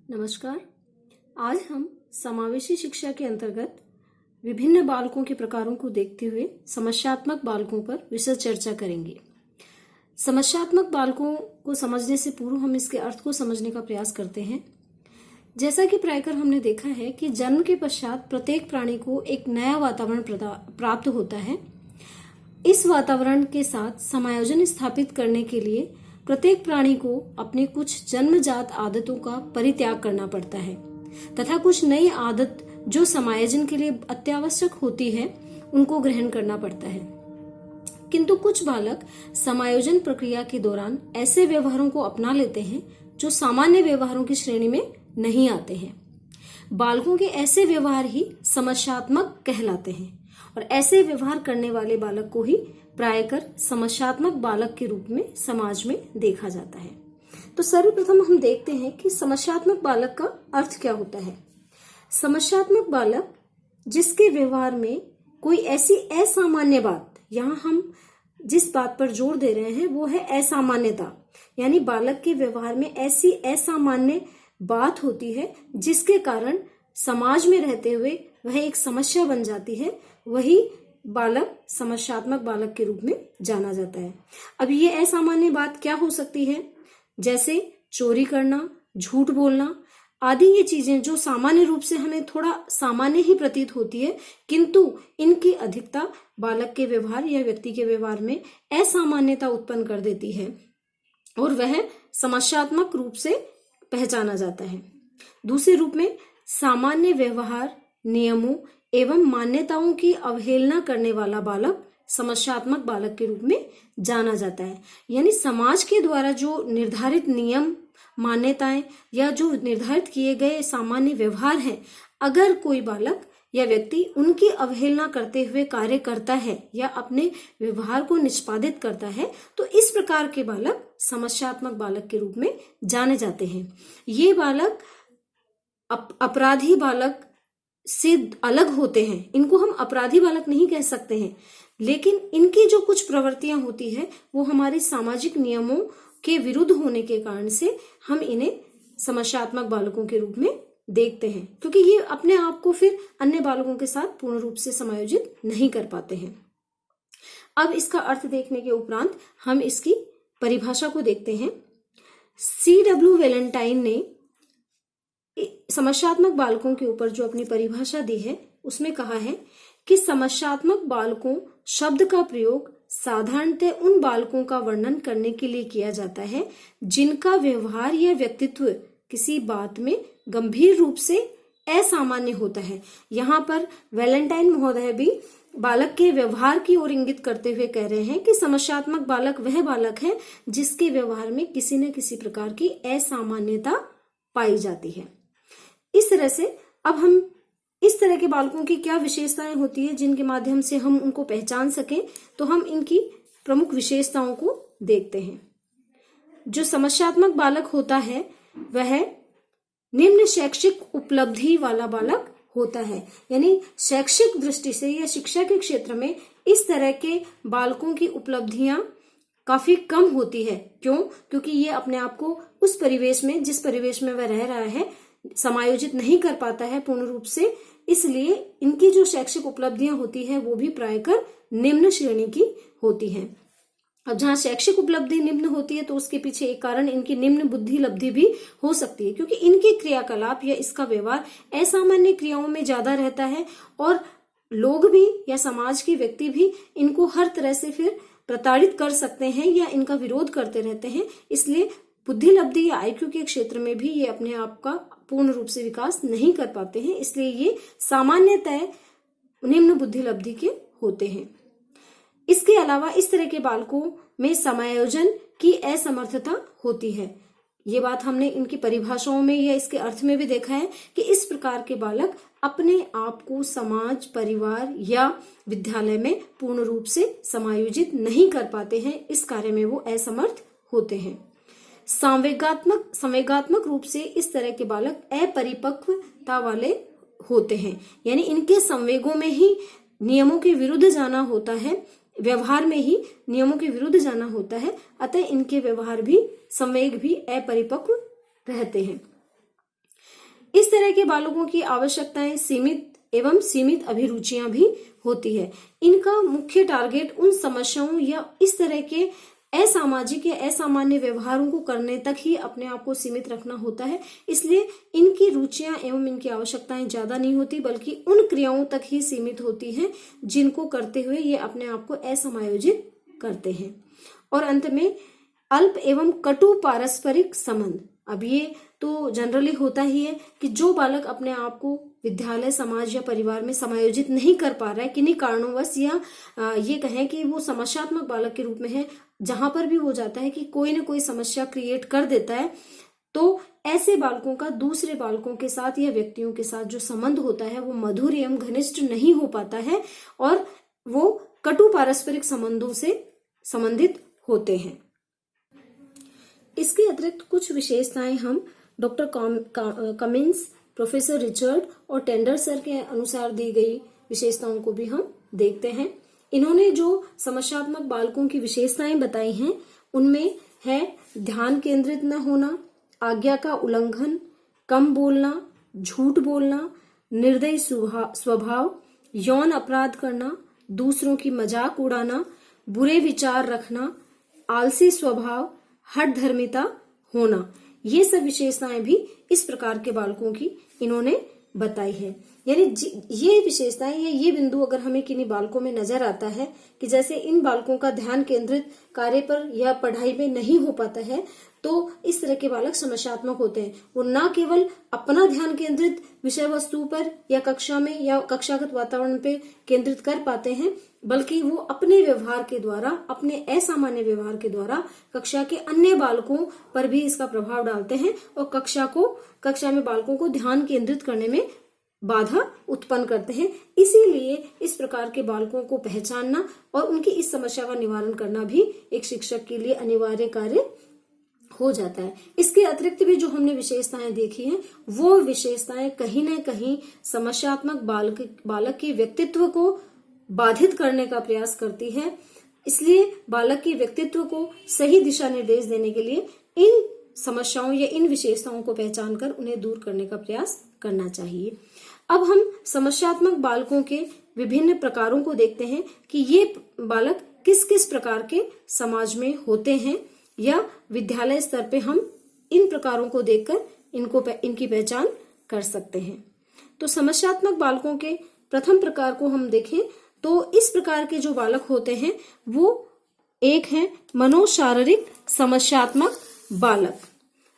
नमस्कार। आज हम समावेशी शिक्षा के अंतर्गत विभिन्न बालकों के प्रकारों को देखते हुए समस्यात्मक बालकों पर विशेष चर्चा करेंगे। समस्यात्मक बालकों को समझने से पूर्व हम इसके अर्थ को समझने का प्रयास करते हैं। जैसा कि प्रायकर हमने देखा है कि जन्म के पश्चात प्रत्येक प्राणी को एक नया वातावरण प्राप्त होता है। इस वातावरण के साथ समायोजन स्थापित करने के लिए प्रत्येक प्राणी को अपने कुछ जन्मजात आदतों का परित्याग करना पड़ता है तथा कुछ नई आदत जो समायोजन के लिए अत्यावश्यक होती है उनको ग्रहण करना पड़ता है। किंतु कुछ बालक समायोजन प्रक्रिया के दौरान ऐसे व्यवहारों को अपना लेते हैं जो सामान्य व्यवहारों की श्रेणी में नहीं आते हैं। बालकों के ऐसे व्यवहार ही समस्यात्मक कहलाते हैं और ऐसे व्यवहार करने वाले बालक को ही प्रायकर समस्यात्मक बालक के रूप में समाज में देखा जाता है। तो सर्वप्रथम हम देखते हैं कि समस्यात्मक बालक का अर्थ क्या होता है। समस्यात्मक बालक जिसके व्यवहार में कोई ऐसी असामान्य बात, यहाँ हम जिस बात पर जोर दे रहे हैं वो है असामान्यता, यानी बालक के व्यवहार में ऐसी असामान्य बात होती है जिसके कारण समाज में रहते हुए वह एक समस्या बन जाती है, वही बालक समस्यात्मक बालक के रूप में जाना जाता है। अब ये असामान्य बात क्या हो सकती है? जैसे चोरी करना, झूठ बोलना आदि ये चीजें जो सामान्य रूप से हमें थोड़ा सामान्य ही प्रतीत होती है, किंतु इनकी अधिकता बालक के व्यवहार या व्यक्ति के व्यवहार में असामान्यता उत्पन्न कर देती है और वह समस्यात्मक रूप से पहचाना जाता है। दूसरे रूप में सामान्य व्यवहार, नियमों एवं मान्यताओं की अवहेलना करने वाला बालक समस्यात्मक बालक के रूप में जाना जाता है। यानी समाज के द्वारा जो निर्धारित नियम, मान्यताएं या जो निर्धारित किए गए सामान्य व्यवहार हैं, अगर कोई बालक या व्यक्ति उनकी अवहेलना करते हुए कार्य करता है या अपने व्यवहार को निष्पादित करता है तो इस प्रकार के बालक समस्यात्मक बालक के रूप में जाने जाते हैं। ये बालक अपराधी बालक से अलग होते हैं। इनको हम अपराधी बालक नहीं कह सकते हैं, लेकिन इनकी जो कुछ प्रवृत्तियां होती है वो हमारे सामाजिक नियमों के विरुद्ध होने के कारण से हम इन्हें समस्यात्मक बालकों के रूप में देखते हैं, क्योंकि ये अपने आप को फिर अन्य बालकों के साथ पूर्ण रूप से समायोजित नहीं कर पाते हैं। अब इसका अर्थ देखने के उपरांत हम इसकी परिभाषा को देखते हैं। C.W. वैलेंटाइन ने समस्यात्मक बालकों के ऊपर जो अपनी परिभाषा दी है उसमें कहा है कि समस्यात्मक बालकों शब्द का प्रयोग साधारणतः उन बालकों का वर्णन करने के लिए किया जाता है जिनका व्यवहार या व्यक्तित्व किसी बात में गंभीर रूप से असामान्य होता है। यहाँ पर वैलेंटाइन महोदय भी बालक के व्यवहार की ओर इंगित करते हुए कह रहे हैं कि समस्यात्मक बालक वह बालक है जिसके व्यवहार में किसी न किसी प्रकार की असामान्यता पाई जाती है। इस तरह से अब हम इस तरह के बालकों की क्या विशेषताएं होती है जिनके माध्यम से हम उनको पहचान सकें, तो हम इनकी प्रमुख विशेषताओं को देखते हैं। जो समस्यात्मक बालक होता है वह निम्न शैक्षिक उपलब्धि वाला बालक होता है। यानी शैक्षिक दृष्टि से या शिक्षा के क्षेत्र में इस तरह के बालकों की उपलब्धियां काफी कम होती है। क्यों? क्योंकि ये अपने आप को उस परिवेश में, जिस परिवेश में वह रह रहा है, समायोजित नहीं कर पाता है पूर्ण रूप से, इसलिए इनकी जो शैक्षिक उपलब्धियां होती है वो भी प्रायकर निम्न श्रेणी की होती हैं। अब जहां शैक्षिक उपलब्धि निम्न होती है तो उसके पीछे एक कारण इनकी निम्न बुद्धि लब्धि भी हो सकती है, क्योंकि इनके क्रियाकलाप या इसका व्यवहार असामान्य क्रियाओं में ज्यादा रहता है और लोग भी या समाज के व्यक्ति भी इनको हर तरह से फिर प्रताड़ित कर सकते हैं या इनका विरोध करते रहते हैं। इसलिए बुद्धि लब्धि या IQ के क्षेत्र में भी ये अपने आप का पूर्ण रूप से विकास नहीं कर पाते हैं, इसलिए ये सामान्यतः निम्न बुद्धि लब्धि के होते हैं। इसके अलावा इस तरह के बालकों में समायोजन की असमर्थता होती है। ये बात हमने इनकी परिभाषाओं में या इसके अर्थ में भी देखा है कि इस प्रकार के बालक अपने आप को समाज, परिवार या विद्यालय में पूर्ण रूप से समायोजित नहीं कर पाते हैं। इस कार्य में वो असमर्थ होते हैं। संवेगात्मक रूप से इस तरह के बालक अपरिपक्वता वाले होते हैं। यानी इनके संवेगों में ही नियमों के विरुद्ध जाना होता है, व्यवहार में ही नियमों के विरुद्ध जाना होता है, अतः इनके व्यवहार भी, संवेग भी अपरिपक्व रहते हैं। इस तरह के बालकों की आवश्यकताएं सीमित एवं सीमित अभिरुचियां भी होती है। इनका मुख्य टारगेट उन समस्याओं या इस तरह के असामाजिक या असामान्य व्यवहारों को करने तक ही अपने आप को सीमित रखना होता है। इसलिए इनकी रुचियां एवं इनकी आवश्यकताएं ज्यादा नहीं होती, बल्कि उन क्रियाओं तक ही सीमित होती हैं जिनको करते हुए ये अपने आप को असमायोजित करते हैं। और अंत में अल्प एवं कटु पारस्परिक संबंध। अब ये तो जनरली होता ही है कि जो बालक अपने आप को विद्यालय, समाज या परिवार में समायोजित नहीं कर पा रहा है किन्हीं कारणोंवश, या ये कहें कि वो समस्यात्मक बालक के रूप में है, जहां पर भी वो जाता है कि कोई ना कोई समस्या क्रिएट कर देता है, तो ऐसे बालकों का दूसरे बालकों के साथ या व्यक्तियों के साथ जो संबंध होता है वो मधुर एवं घनिष्ठ नहीं हो पाता है और वो कटु पारस्परिक संबंधों से संबंधित होते हैं। इसके अतिरिक्त कुछ विशेषताएं हम डॉक्टर कमिंस, प्रोफेसर रिचर्ड और टेंडर सर के अनुसार दी गई विशेषताओं को भी हम देखते हैं। इन्होंने जो समस्यात्मक बालकों की विशेषताएं बताई हैं उनमें है ध्यान केंद्रित न होना, आज्ञा का उल्लंघन, कम बोलना, झूठ बोलना, निर्दयी स्वभाव, यौन अपराध करना, दूसरों की मजाक उड़ाना, बुरे विचार रखना, आलसी स्वभाव, हठधर्मिता होना। ये सब विशेषताएं भी इस प्रकार के बालकों की इन्होंने बताई है। यानी ये विशेषताएं या ये बिंदु अगर हमें किन्हीं बालकों में नजर आता है कि जैसे इन बालकों का ध्यान केंद्रित कार्य पर या पढ़ाई में नहीं हो पाता है, तो इस तरह के बालक समस्यात्मक होते हैं। वो न केवल अपना ध्यान केंद्रित विषय वस्तु पर या कक्षा में या कक्षागत वातावरण पे केंद्रित कर पाते हैं, बल्कि वो अपने व्यवहार के द्वारा, अपने असामान्य व्यवहार के द्वारा कक्षा के अन्य बालकों पर भी इसका प्रभाव डालते हैं और कक्षा में बालकों को ध्यान केंद्रित करने में बाधा उत्पन्न करते हैं। इसीलिए इस प्रकार के बालकों को पहचानना और उनकी इस समस्या का निवारण करना भी एक शिक्षक के लिए अनिवार्य कार्य हो जाता है। इसके अतिरिक्त भी जो हमने विशेषताएं देखी हैं, वो विशेषताएं कहीं न कहीं समस्यात्मक बालक के व्यक्तित्व को बाधित करने का प्रयास करती है। इसलिए बालक के व्यक्तित्व को सही दिशा निर्देश देने के लिए इन समस्याओं या इन विशेषताओं को पहचान कर उन्हें दूर करने का प्रयास करना चाहिए। अब हम समस्यात्मक बालकों के विभिन्न प्रकारों को देखते हैं कि ये बालक किस किस प्रकार के समाज में होते हैं, या विद्यालय स्तर पे हम इन प्रकारों को देखकर इनकी पहचान कर सकते हैं। तो समस्यात्मक बालकों के प्रथम प्रकार को हम देखें तो इस प्रकार के जो बालक होते हैं वो एक है मनोशारीरिक समस्यात्मक बालक।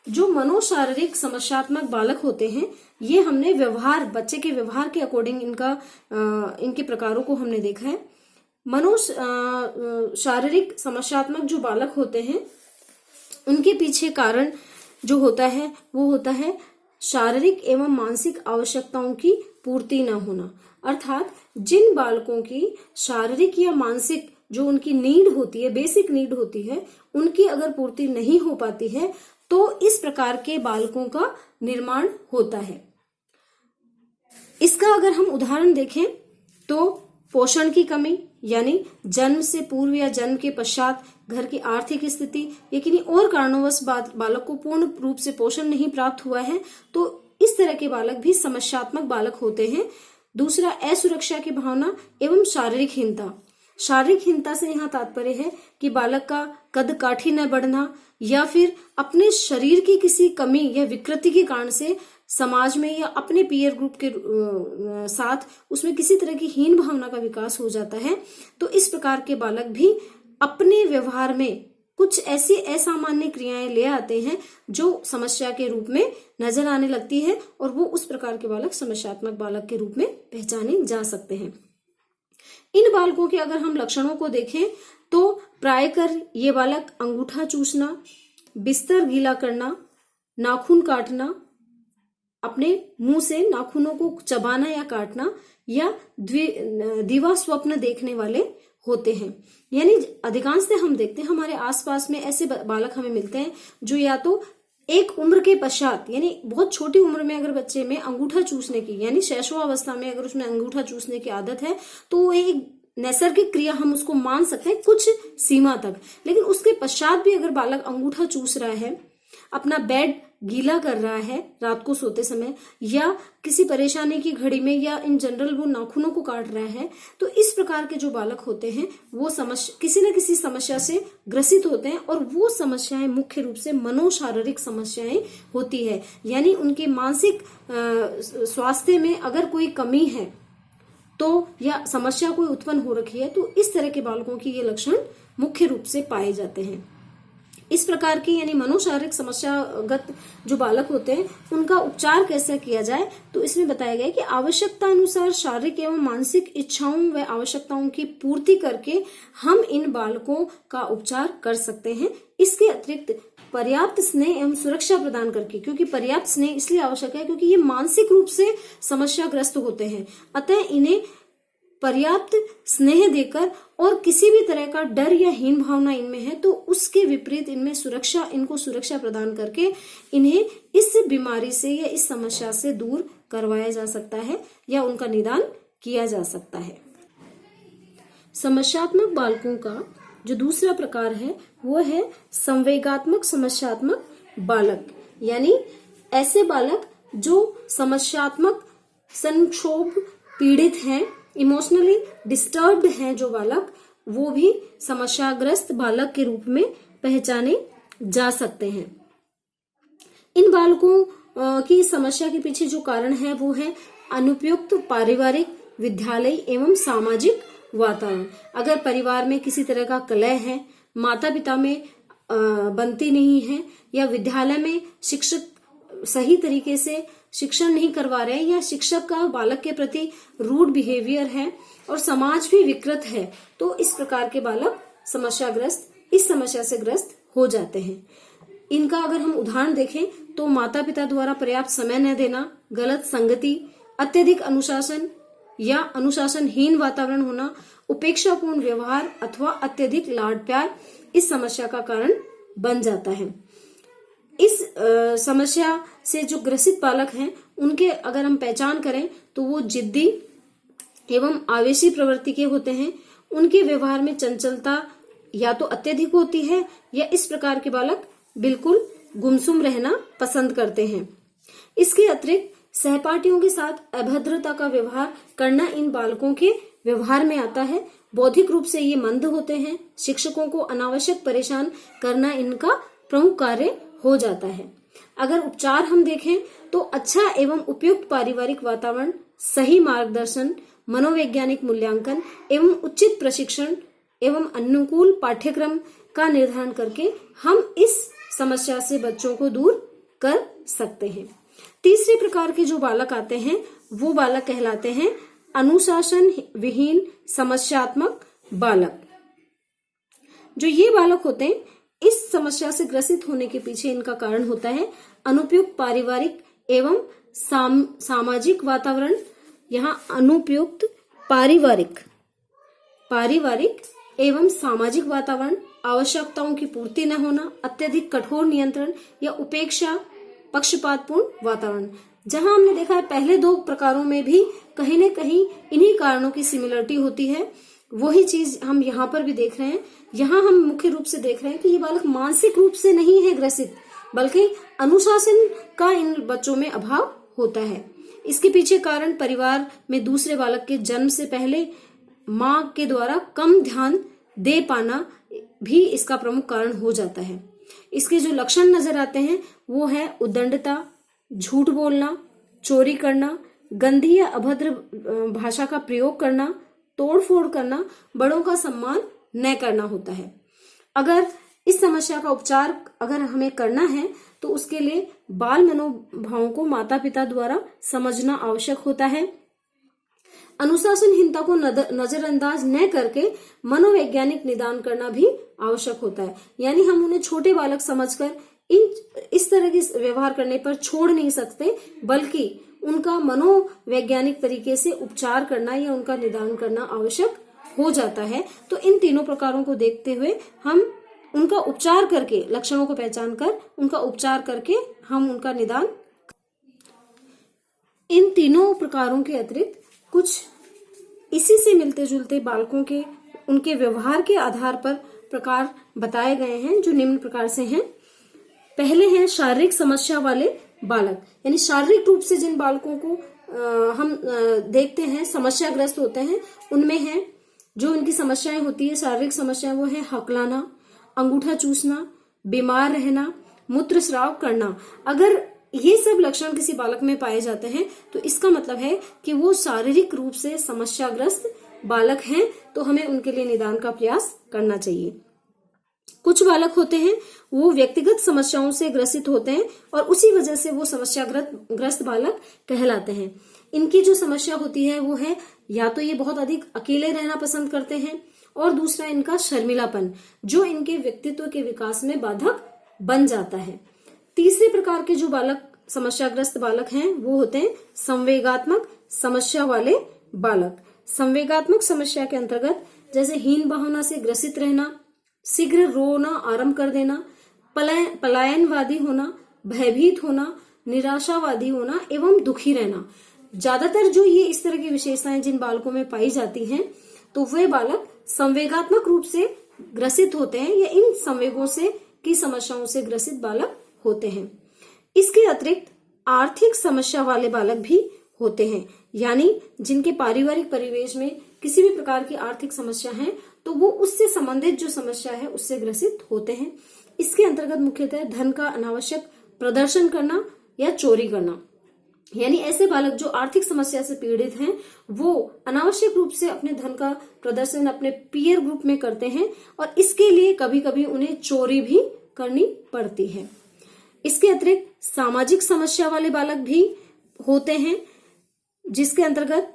जो मनोशारीरिक समस्यात्मक बालक होते हैं ये हमने बच्चे के व्यवहार के अकॉर्डिंग इनके प्रकारों को हमने देखा है। शारीरिक समस्यात्मक जो बालक होते हैं उनके पीछे कारण जो होता है वो होता है शारीरिक एवं मानसिक आवश्यकताओं की पूर्ति न होना। अर्थात जिन बालकों की शारीरिक या मानसिक जो उनकी नीड होती है, बेसिक नीड होती है, उनकी अगर पूर्ति नहीं हो पाती है तो इस प्रकार के बालकों का निर्माण होता है। इसका अगर हम उदाहरण देखें तो पोषण की कमी, यानी जन्म से पूर्व या जन्म के पश्चात घर की आर्थिक स्थिति या किन्हीं और कारणोंवश बालक को पूर्ण रूप से पोषण नहीं प्राप्त हुआ है, तो इस तरह के बालक भी समस्यात्मक बालक होते हैं। दूसरा, असुरक्षा की भावना एवं शारीरिक हीनता। शारीरिक हीनता से यहाँ तात्पर्य है कि बालक का कद काठी न बढ़ना या फिर अपने शरीर की किसी कमी या विकृति के कारण से समाज में या अपने पीयर ग्रुप के साथ उसमें किसी तरह की हीन भावना का विकास हो जाता है। तो इस प्रकार के बालक भी अपने व्यवहार में कुछ ऐसी असामान्य क्रियाएं ले आते हैं जो समस्या के रूप में नजर आने लगती है और वो उस प्रकार के बालक समस्यात्मक बालक के रूप में पहचाने जा सकते हैं। इन बालकों के अगर हम लक्षणों को देखें तो प्रायकर ये बालक अंगूठा चूसना, बिस्तर गीला करना, नाखून काटना, अपने मुंह से नाखूनों को चबाना या काटना या दिवा स्वप्न देखने वाले होते हैं। यानी अधिकांशतः हम देखते हैं हमारे आसपास में ऐसे बालक हमें मिलते हैं जो या तो एक उम्र के पश्चात, यानी बहुत छोटी उम्र में अगर बच्चे में अंगूठा चूसने की, यानी शैशवावस्था में अगर उसमें अंगूठा चूसने की आदत है तो वो एक नैसर्गिक क्रिया हम उसको मान सकते हैं कुछ सीमा तक। लेकिन उसके पश्चात भी अगर बालक अंगूठा चूस रहा है, अपना बेड गीला कर रहा है रात को सोते समय, या किसी परेशानी की घड़ी में, या इन जनरल वो नाखूनों को काट रहा है, तो इस प्रकार के जो बालक होते हैं वो किसी न किसी समस्या से ग्रसित होते हैं। और वो समस्याएं मुख्य रूप से मनोशारीरिक समस्याएं होती है, यानी उनके मानसिक स्वास्थ्य में अगर कोई कमी है तो, या समस्या कोई उत्पन्न हो रखी है, तो इस तरह के बालकों की ये लक्षण मुख्य रूप से पाए जाते हैं। इस प्रकार की यानी मनोशारीरिक समस्यागत जो बालक होते हैं उनका उपचार कैसे किया जाए, तो इसमें बताया गया है कि आवश्यकता अनुसार शारीरिक एवं मानसिक इच्छाओं व आवश्यकताओं की पूर्ति करके हम इन बालकों का उपचार कर सकते हैं। इसके अतिरिक्त पर्याप्त स्नेह एवं सुरक्षा प्रदान करके, क्योंकि पर्याप्त स्नेह इसलिए आवश्यक है क्योंकि ये मानसिक रूप से समस्याग्रस्त होते हैं, अतः इन्हें पर्याप्त स्नेह देकर और किसी भी तरह का डर या हीन भावना इनमें है तो उसके विपरीत इनको सुरक्षा प्रदान करके इन्हें इस बीमारी से या इस समस्या से दूर करवाया जा सकता है या उनका निदान किया जा सकता है। समस्यात्मक बालकों का जो दूसरा प्रकार है वो है संवेगात्मक समस्यात्मक बालक, यानी ऐसे बालक जो समस्यात्मक संक्षोभ पीड़ित हैं, इमोशनली डिस्टर्ब्ड हैं जो बालक, वो भी समस्याग्रस्त बालक के रूप में पहचाने जा सकते हैं। इन बालकों की समस्या के पीछे जो कारण है वो है अनुपयुक्त पारिवारिक, विद्यालय एवं सामाजिक वातावरण। अगर परिवार में किसी तरह का कलह है, माता पिता में बनती नहीं है, या विद्यालय में शिक्षक सही तरीके से शिक्षण नहीं करवा रहे हैं, या शिक्षक का बालक के प्रति रूड बिहेवियर है, और समाज भी विकृत है, तो इस प्रकार के बालक इस समस्या से ग्रस्त हो जाते हैं। इनका अगर हम उदाहरण देखें तो माता पिता द्वारा पर्याप्त समय न देना, गलत संगति, अत्यधिक अनुशासन या अनुशासनहीन वातावरण होना, उपेक्षापूर्ण व्यवहार अथवा अत्यधिक लाड प्यार इस समस्या का कारण बन जाता है। इस समस्या से जो ग्रसित बालक हैं उनके अगर हम पहचान करें तो वो जिद्दी एवं आवेशी प्रवृत्ति के होते हैं। उनके व्यवहार में चंचलता या तो अत्यधिक होती है, या इस प्रकार के बालक बिल्कुल गुमसुम रहना पसंद करते हैं। इसके अतिरिक्त सहपाठियों के साथ अभद्रता का व्यवहार करना इन बालकों के व्यवहार में आता है। बौद्धिक रूप से ये मंद होते हैं। शिक्षकों को अनावश्यक परेशान करना इनका प्रमुख कार्य हो जाता है। अगर उपचार हम देखें तो अच्छा एवं उपयुक्त पारिवारिक वातावरण, सही मार्गदर्शन, मनोवैज्ञानिक मूल्यांकन एवं उचित प्रशिक्षण एवं अनुकूल पाठ्यक्रम का निर्धारण करके हम इस समस्या से बच्चों को दूर कर सकते हैं। तीसरे प्रकार के जो बालक आते हैं वो बालक कहलाते हैं अनुशासन विहीन समस्यात्मक बालक। जो ये बालक होते हैं, इस समस्या से ग्रसित होने के पीछे इनका कारण होता है अनुपयुक्त पारिवारिक एवं सामाजिक वातावरण। यहाँ अनुपयुक्त पारिवारिक एवं सामाजिक वातावरण, आवश्यकताओं की पूर्ति न होना, अत्यधिक कठोर नियंत्रण या उपेक्षा, पक्षपातपूर्ण वातावरण। जहां हमने देखा है पहले दो प्रकारों में भी कहीं न कहीं इन्हीं कारणों की सिमिलरिटी होती है, वही चीज हम यहाँ पर भी देख रहे हैं। यहाँ हम मुख्य रूप से देख रहे हैं कि ये बालक मानसिक रूप से नहीं है ग्रसित, बल्कि अनुशासन का इन बच्चों में अभाव होता है। इसके पीछे कारण परिवार में दूसरे बालक के जन्म से पहले माँ के द्वारा कम ध्यान दे पाना भी इसका प्रमुख कारण हो जाता है। इसके जो लक्षण नजर आते हैं वो है उद्दंडता, झूठ बोलना, चोरी करना, गंदी या अभद्र भाषा का प्रयोग करना, तोड़फोड़ करना, बड़ों का सम्मान न करना होता है। अगर इस समस्या का उपचार अगर हमें करना है तो उसके लिए बाल मनोभावों को माता पिता द्वारा समझना आवश्यक होता है। अनुशासनहीनता को नजरअंदाज न करके मनोवैज्ञानिक निदान करना भी आवश्यक होता है। यानी हम उन्हें छोटे बालक समझकर इस तरह के व्यवहार करने पर छोड़ नहीं सकते, बल्कि उनका मनोवैज्ञानिक तरीके से उपचार करना या उनका निदान करना आवश्यक हो जाता है। तो इन तीनों प्रकारों को देखते हुए हम उनका उपचार करके, लक्षणों को पहचान कर उनका उपचार करके हम उनका निदान। इन तीनों प्रकारों के अतिरिक्त कुछ इसी से मिलते जुलते बालकों के उनके व्यवहार के आधार पर प्रकार बताए गए हैं जो निम्न प्रकार से हैं। पहले हैं शारीरिक समस्या वाले बालक, यानी शारीरिक रूप से जिन बालकों को हम देखते हैं समस्याग्रस्त होते हैं, उनमें है जो इनकी समस्याएं होती है शारीरिक समस्याएं, वो है हकलाना, अंगूठा चूसना, बीमार रहना, मूत्रस्राव करना। अगर ये सब लक्षण किसी बालक में पाए जाते हैं तो इसका मतलब है कि वो शारीरिक रूप से समस्याग्रस्त बालक हैं, तो हमें उनके लिए निदान का प्रयास करना चाहिए। कुछ बालक होते हैं वो व्यक्तिगत समस्याओं से ग्रसित होते हैं और उसी वजह से वो समस्याग्रस्त बालक कहलाते हैं। इनकी जो समस्या होती है वो है या तो ये बहुत अधिक अकेले रहना पसंद करते हैं, और दूसरा इनका शर्मिलापन, जो इनके व्यक्तित्व के विकास में बाधक बन जाता है। तीसरे प्रकार के जो बालक समस्याग्रस्त बालक हैं वो होते हैं संवेगात्मक समस्या वाले बालक। संवेगात्मक समस्या के अंतर्गत जैसे हीन भावना से ग्रसित रहना, शीघ्र रोना आरंभ कर देना, पलायनवादी होना, भयभीत होना, निराशावादी होना एवं दुखी रहना। ज्यादातर जो ये इस तरह की विशेषताएं जिन बालकों में पाई जाती हैं, तो वे बालक संवेगात्मक रूप से ग्रसित होते हैं या इन संवेगों से की समस्याओं से ग्रसित बालक होते हैं। इसके अतिरिक्त आर्थिक समस्या वाले बालक भी होते हैं, यानी जिनके पारिवारिक परिवेश में किसी भी प्रकार की आर्थिक समस्या है तो वो उससे संबंधित जो समस्या है उससे ग्रसित होते हैं। इसके अंतर्गत मुख्यतः धन का अनावश्यक प्रदर्शन करना या चोरी करना, यानी ऐसे बालक जो आर्थिक समस्या से पीड़ित हैं वो अनावश्यक रूप से अपने धन का प्रदर्शन अपने पीयर ग्रुप में करते हैं और इसके लिए कभी कभी उन्हें चोरी भी करनी पड़ती है। इसके अतिरिक्त सामाजिक समस्या वाले बालक भी होते हैं, जिसके अंतर्गत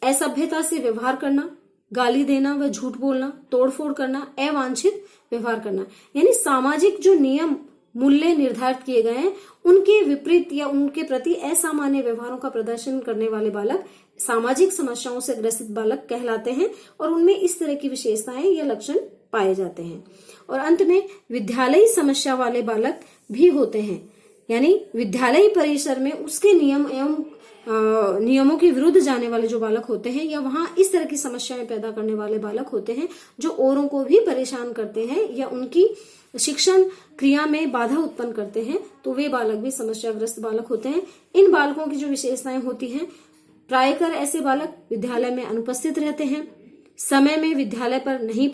असभ्यता से व्यवहार करना, गाली देना व झूठ बोलना, तोड़फोड़ करना, अवांछित व्यवहार करना, यानी सामाजिक जो नियम मूल्य निर्धारित किए गए हैं उनके विपरीत या उनके प्रति असामान्य व्यवहारों का प्रदर्शन करने वाले बालक सामाजिक समस्याओं से ग्रसित बालक कहलाते हैं और उनमें इस तरह की विशेषताएं या लक्षण पाए जाते हैं। और अंत में विद्यालयी समस्या वाले बालक भी होते हैं, यानी विद्यालयी परिसर में उसके नियम एवं नियमों के विरुद्ध जाने वाले जो बालक होते हैं या वहां इस तरह की समस्याएं पैदा करने वाले बालक होते हैं जो औरों को भी परेशान करते हैं या उनकी शिक्षण क्रिया में बाधा उत्पन्न करते हैं, तो वे बालक भी समस्याग्रस्त बालक होते हैं। इन बालकों की जो विशेषताएं होती हैं, प्रायकर ऐसे बालक विद्यालय में अनुपस्थित रहते हैं, समय में विद्यालय में नहीं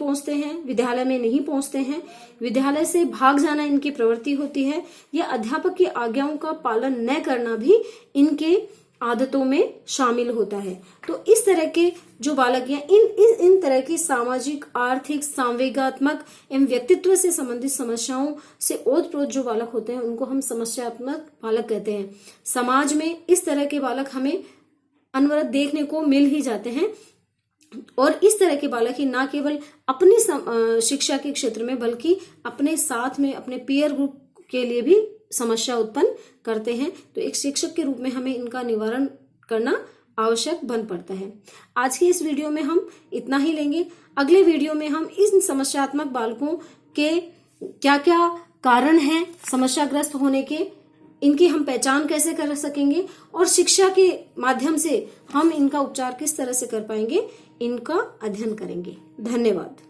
पहुंचते हैं, विद्यालय से भाग जाना इनकी प्रवृत्ति होती है या अध्यापक की आज्ञाओं का पालन न करना भी इनके आदतों में शामिल होता है। तो इस तरह के जो बालक या इन तरह की सामाजिक, आर्थिक, संवेगात्मक एवं व्यक्तित्व से संबंधित समस्याओं से ओतप्रोत जो बालक होते हैं उनको हम समस्यात्मक बालक कहते हैं। समाज में इस तरह के बालक हमें अनवरत देखने को मिल ही जाते हैं और इस तरह के बालक ही ना केवल अपनी शिक्षा के क्षेत्र में बल्कि अपने साथ में अपने पीयर ग्रुप के लिए भी समस्या उत्पन्न करते हैं। तो एक शिक्षक के रूप में हमें इनका निवारण करना आवश्यक बन पड़ता है। आज के इस वीडियो में हम इतना ही लेंगे। अगले वीडियो में हम इन समस्यात्मक बालकों के क्या क्या कारण हैं समस्याग्रस्त होने के, इनकी हम पहचान कैसे कर सकेंगे और शिक्षा के माध्यम से हम इनका उपचार किस तरह से कर पाएंगे, इनका अध्ययन करेंगे। धन्यवाद।